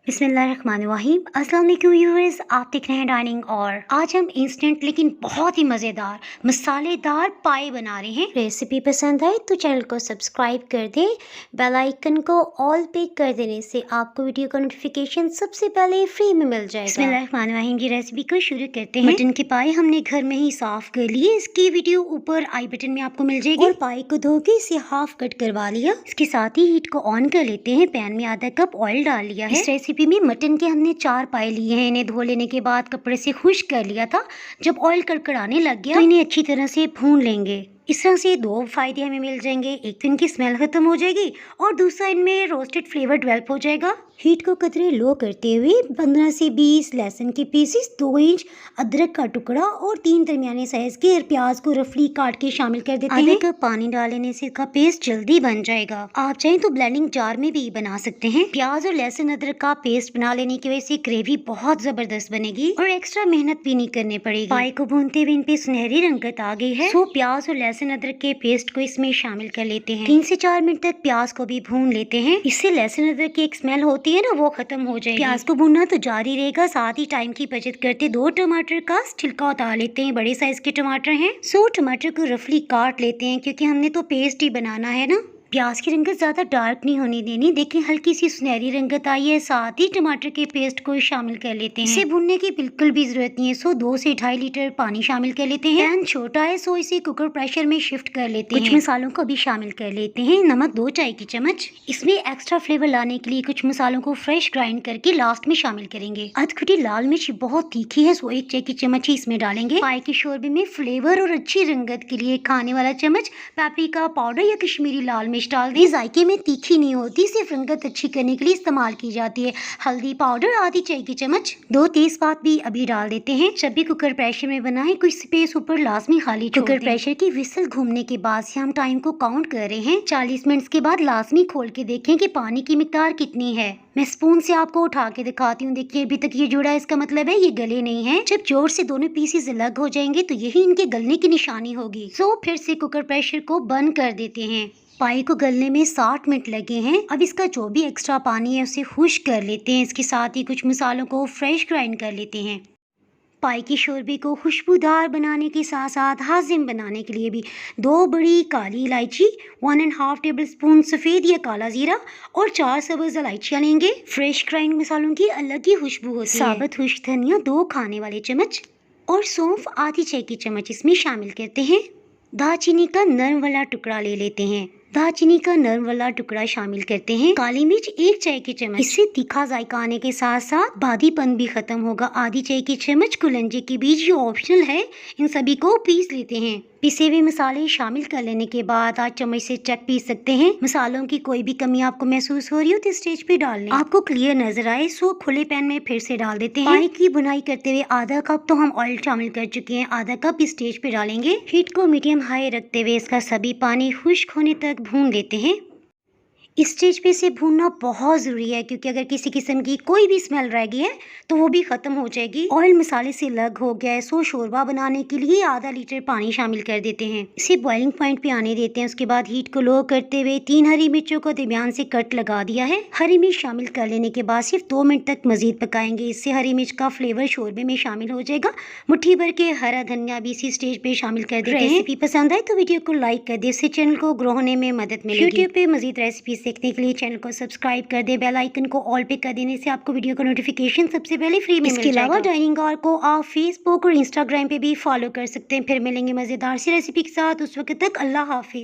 बिस्मिल्लाहिर्रहमानिर्रहीम। अस्सलाम वालेकुम व्यूअर्स, आप देख रहे हैं डाइनिंग और आज हम इंस्टेंट लेकिन बहुत ही मज़ेदार मसालेदार पाए बना रहे हैं। रेसिपी पसंद आए तो चैनल को सब्सक्राइब कर दें, बेल आइकन को ऑल पे कर देने से आपको वीडियो का नोटिफिकेशन सबसे पहले फ्री में मिल जाएगा। बिस्मिल्लाहिर्रहमानिर्रहीम की रेसिपी को शुरू करते हैं। मटन के पाए हमने घर में ही साफ कर लिए। इसकी वीडियो ऊपर आई बटन में आपको मिल जाएगी। और पाए को धो के इसे हाफ कट करवा लिया। इसके साथ ही हीट को ऑन कर लेते हैं। पैन में आधा कप ऑयल डाल लिया है। इस रेसिपी में मटन के हमने 4 पाए लिए हैं। इन्हें धो लेने के बाद कपड़े से खुश्क कर लिया था। जब ऑयल कड़कड़ाने लग गया तो इन्हें अच्छी तरह से भून लेंगे। इस तरह से 2 फायदे हमें मिल जाएंगे। एक तो इनकी स्मेल खत्म हो जाएगी और दूसरा इनमें रोस्टेड फ्लेवर डेवलप हो जाएगा। हीट को कतरे लो करते हुए 15 से 20 लहसुन के पीसेस, 2 इंच अदरक का टुकड़ा और 3 दरमियाने साइज के प्याज को रफली काट के शामिल कर देते हैं। आधे कप पानी डाल लेने से इसका पेस्ट जल्दी बन जाएगा। आप चाहें तो ब्लेंडिंग जार में भी बना सकते हैं। प्याज और लहसुन अदरक का पेस्ट बना लेने की वजह से ग्रेवी बहुत जबरदस्त बनेगी और एक्स्ट्रा मेहनत भी नहीं करनी पड़ेगी। पाए को भूनते हुए इन पे सुनहरी रंगत आ गई है। तो प्याज और लहसुन अदरक के पेस्ट को इसमें शामिल कर लेते हैं। 3 से 4 मिनट तक प्याज को भी भून लेते हैं। इससे लहसुन अदरक की एक स्मेल होती है ना, वो खत्म हो जाएगी। प्याज को भूनना तो जारी रहेगा। साथ ही टाइम की बचत करते 2 टमाटर का छिलका उतार लेते हैं। बड़े साइज के टमाटर हैं। टमाटर को रफली काट लेते हैं क्योंकि हमने तो पेस्ट ही बनाना है ना। प्याज की रंगत ज्यादा डार्क नहीं होने देनी। देखिए हल्की सी सुनहरी रंगत आई है। साथ ही टमाटर के पेस्ट को शामिल कर लेते हैं। इसे भूनने की बिल्कुल भी जरूरत नहीं है। 2 से 2.5 लीटर पानी शामिल कर लेते हैं। पैन छोटा है सो इसे कुकर प्रेशर में शिफ्ट कर लेते हैं। कुछ मसालों को भी शामिल कर लेते हैं। नमक 2 चाय की चम्मच। इसमें एक्स्ट्रा फ्लेवर लाने के लिए कुछ मसालों को फ्रेश ग्राइंड करके लास्ट में शामिल करेंगे। अधकुटी लाल मिर्च बहुत तीखी है सो 1 चाय की चम्मच ही इसमें डालेंगे। पाए के शोरबे में फ्लेवर और अच्छी रंगत के लिए खाने वाला चम्मच पेपरिका पाउडर या कश्मीरी लाल मिर्च डाल दें। जायके में तीखी नहीं होती, सिर्फ रंगत अच्छी करने के लिए इस्तेमाल की जाती है। हल्दी पाउडर आधी चाय की चम्मच। 2 तेजपात भी अभी डाल देते हैं। जब भी कुकर प्रेशर में बनाएं कुछ स्पेस ऊपर लाजमी खाली छोड़ दें। कुकर प्रेशर की विसल घूमने के बाद से हम टाइम को काउंट कर रहे हैं। 40 मिनट के बाद लाजमी खोल के देखें कि पानी की मिकदार कितनी है। मैं स्पून से आपको उठा के दिखाती हूँ। देखिए अभी तक ये जुड़ा है, इसका मतलब है ये गले नहीं है। जब जोर से दोनों पीसेस अलग हो जाएंगे तो यही इनके गलने की निशानी होगी। फिर से कुकर प्रेशर को बंद कर देते हैं। पाए को गलने में 60 मिनट लगे हैं। अब इसका जो भी एक्स्ट्रा पानी है उसे खुश्क कर लेते हैं। इसके साथ ही कुछ मसालों को फ्रेश ग्राइंड कर लेते हैं। पाए की शोरबे को खुशबूदार बनाने के साथ साथ हाजिम बनाने के लिए भी 2 बड़ी काली इलायची, 1.5 टेबलस्पून सफ़ेद या काला जीरा और 4 सब्ज़ इलायचियाँ लेंगे। फ्रेश ग्राइंड मसालों की अलग ही खुशबू होती है। साबुत खुश्क धनिया 2 खाने वाले चम्मच और सौंफ आधी चाय की चम्मच इसमें शामिल करते हैं। दालचीनी का नरम वाला टुकड़ा ले लेते हैं। दालचीनी का नरम वाला टुकड़ा शामिल करते हैं। काली मिर्च 1 चाय की चम्मच। इससे तीखा जायका आने के साथ साथ बादीपन भी खत्म होगा। आधी चाय की चम्मच कुलंजी के बीज, ये ऑप्शनल है। इन सभी को पीस लेते हैं। पिसे हुए मसाले शामिल कर लेने के बाद आज चम्मच से चक पीस सकते हैं। मसालों की कोई भी कमी आपको महसूस हो रही हो तो स्टेज पे डाल लें। आपको क्लियर नजर आए सो खुले पैन में फिर से डाल देते हैं। पाए की बुनाई करते हुए आधा कप तो हम ऑयल शामिल कर चुके हैं। आधा कप इस स्टेज पे डालेंगे। हीट को मीडियम हाई रखते हुए इसका सभी पानी खुश्क होने तक भून लेते हैं। इस स्टेज पे इसे भूनना बहुत ज़रूरी है क्योंकि अगर किसी किस्म की कोई भी स्मेल रह गई है तो वो भी ख़त्म हो जाएगी। ऑयल मसाले से अलग हो गया है सो शोरबा बनाने के लिए आधा लीटर पानी शामिल कर देते हैं। इसे बॉइलिंग पॉइंट पे आने देते हैं। उसके बाद हीट को लो करते हुए 3 हरी मिर्चों को दरमियान से कट लगा दिया है। हरी मिर्च शामिल कर लेने के बाद सिर्फ 2 मिनट तक मजीद पकाएंगे। इससे हरी मिर्च का फ्लेवर शोरबे में शामिल हो जाएगा। मुट्ठी भर के हरा धनिया भी इसी स्टेज पे शामिल कर देते हैं। रेसिपी पसंद आए तो वीडियो को लाइक कर दे, इससे चैनल को ग्रो होने में मदद मिलेगी। यूट्यूब पे मजीद रेसिपी देखने के लिए चैनल को सब्सक्राइब कर दे। बेल आइकन को ऑल पे कर देने से आपको वीडियो का नोटिफिकेशन सबसे पहले फ्री में मिल जाएगा। इसके अलावा डाइनिंग और को आप फेसबुक और इंस्टाग्राम पे भी फॉलो कर सकते हैं। फिर मिलेंगे मजेदार सी रेसिपी के साथ। उस वक्त तक अल्लाह हाफिज।